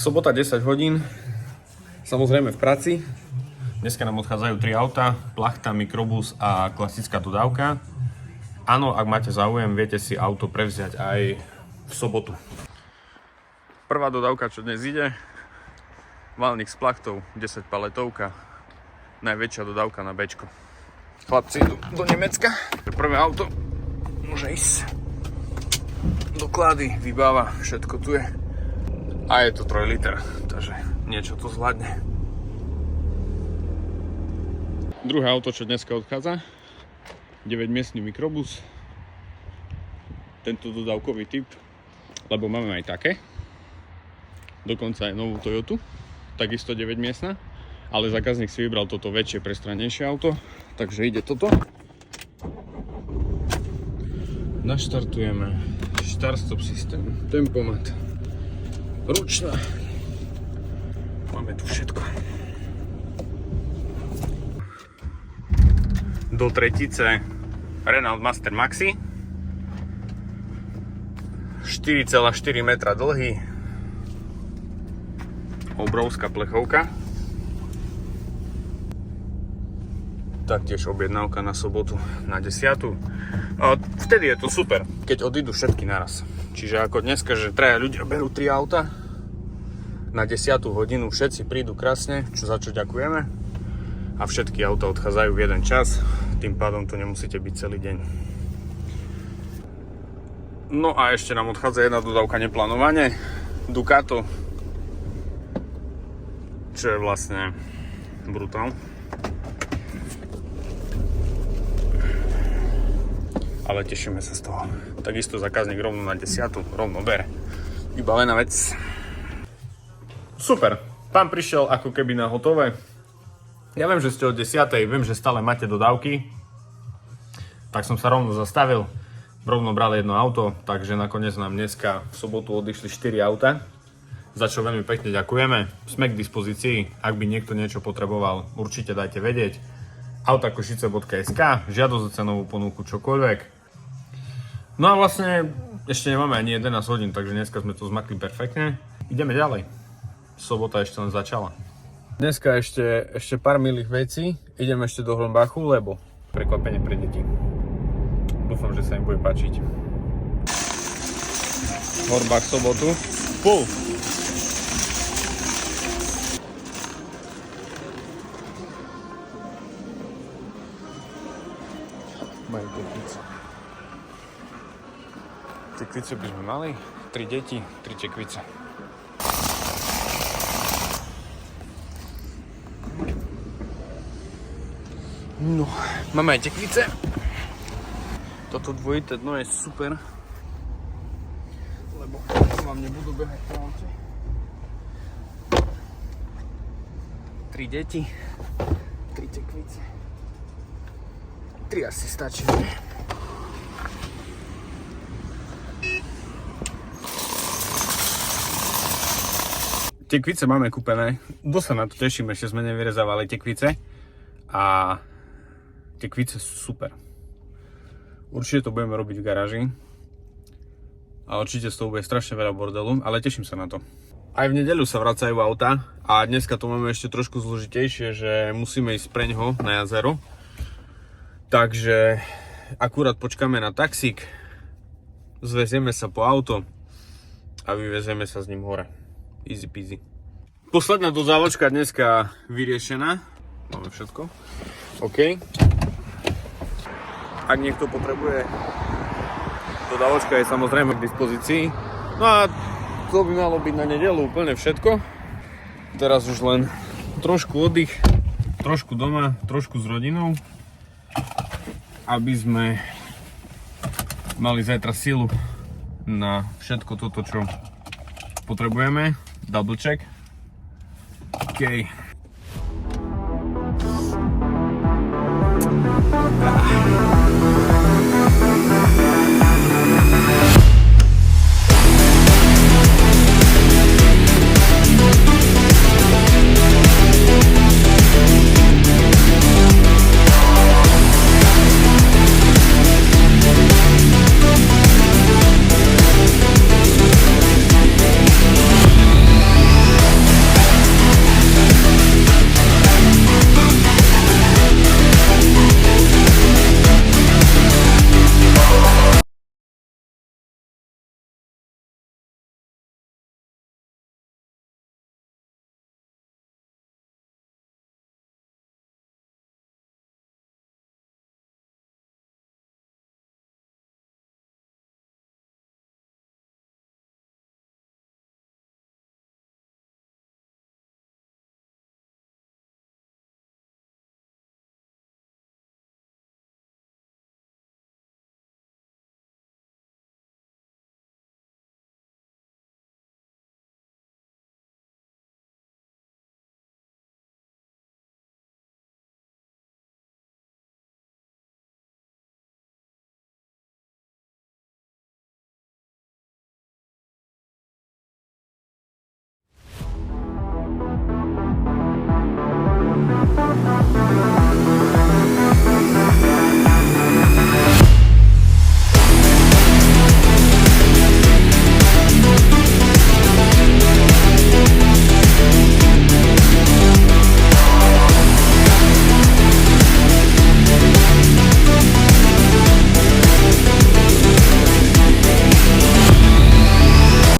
Sobota 10 hodín, samozrejme v práci. Dneska nám odchádzajú 3 auta, plachta, mikrobus a klasická dodávka. Áno, ak máte záujem, viete si auto prevziať aj v sobotu. Prvá dodávka, čo dnes ide, valník s plachtou, 10 paletovka, najväčšia dodávka na Bčko. Chlapci idú do Nemecka. Prvé auto môže ísť. Doklady, výbava, všetko tu je. A je to 3 liter, takže niečo to zvládne. Druhé auto, čo dneska odchádza, 9-miestny mikrobus. Tento dodávkový typ, lebo máme aj také. Dokonca aj novú Toyotu, takisto 9-miestna. Ale zákazník si vybral toto väčšie, prestranejšie auto, takže ide toto. Naštartujeme start-stop systém, tempomat, ručná. Máme tu všetko. Do tretice Renault Master Maxi. 4,4 metra dlhý. Obrovská plechovka. Taktiež objednávka na sobotu na 10. Vtedy je to super, keď odídu všetky naraz. Čiže ako dneska, že 3 ľudia berú 3 auta na 10 hodinu, všetci prídu krásne, za čo ďakujeme. A všetky auta odchádzajú v jeden čas, tým pádom tu nemusíte byť celý deň. No a ešte nám odchádza jedna dodávka neplánovane, Ducato, čo je vlastne brutál. Ale tešíme sa z toho. Takisto zákazník rovno na 10, rovno bere. Vybavená vec. Super, pán prišiel ako keby na hotové. Ja viem, že ste od 10, viem, že stále máte dodávky. Tak som sa rovno zastavil. Rovno bral jedno auto, takže nakoniec nám dneska v sobotu odišli 4 auta. Za čo veľmi pekne ďakujeme. Sme k dispozícii, ak by niekto niečo potreboval, určite dajte vedieť. Autakošice.sk, žiadosť o cenovú ponuku, čokoľvek. No a vlastne ešte nemáme ani 11 hodín, takže dneska sme to zmakli perfektne. Ideme ďalej. Sobota ešte len začala. Dneska ešte pár milých vecí. Ideme ešte do Hornbachu, lebo prekvapenie pre deti. Dúfam, že sa im bude páčiť. Hornbach sobotu. Pul! Majú tekvice. Tekvice by sme mali. 3 deti, 3 tekvice. No, máme aj tekvice. Toto dvojité dno je super. Lebo vám nebudú behať po aute. 3 deti, 3 tekvice. 3 asi stačí. Tekvice máme kúpené. Dosť sa na to teším, ešte sme nevyrezávali tekvice. A tekvice sú super. Určite to budeme robiť v garáži. A určite z toho bude strašne veľa bordelu, ale teším sa na to. Aj v nedeľu sa vracajú auta a dneska to máme ešte trošku zložitejšie, že musíme ísť preňho na jazero. Takže akurát počkáme na taxík, zvezieme sa po auto a vyvezieme sa s ním hore. Easy peasy. Posledná dodávočka dneska vyriešená. Máme všetko. OK. Ak niekto potrebuje, dodávočka je samozrejme k dispozícii. No a to by malo byť na nedeľu úplne všetko. Teraz už len trošku oddych, trošku doma, trošku s rodinou, aby sme mali zajtra silu na všetko toto, čo potrebujeme. Double check. OK.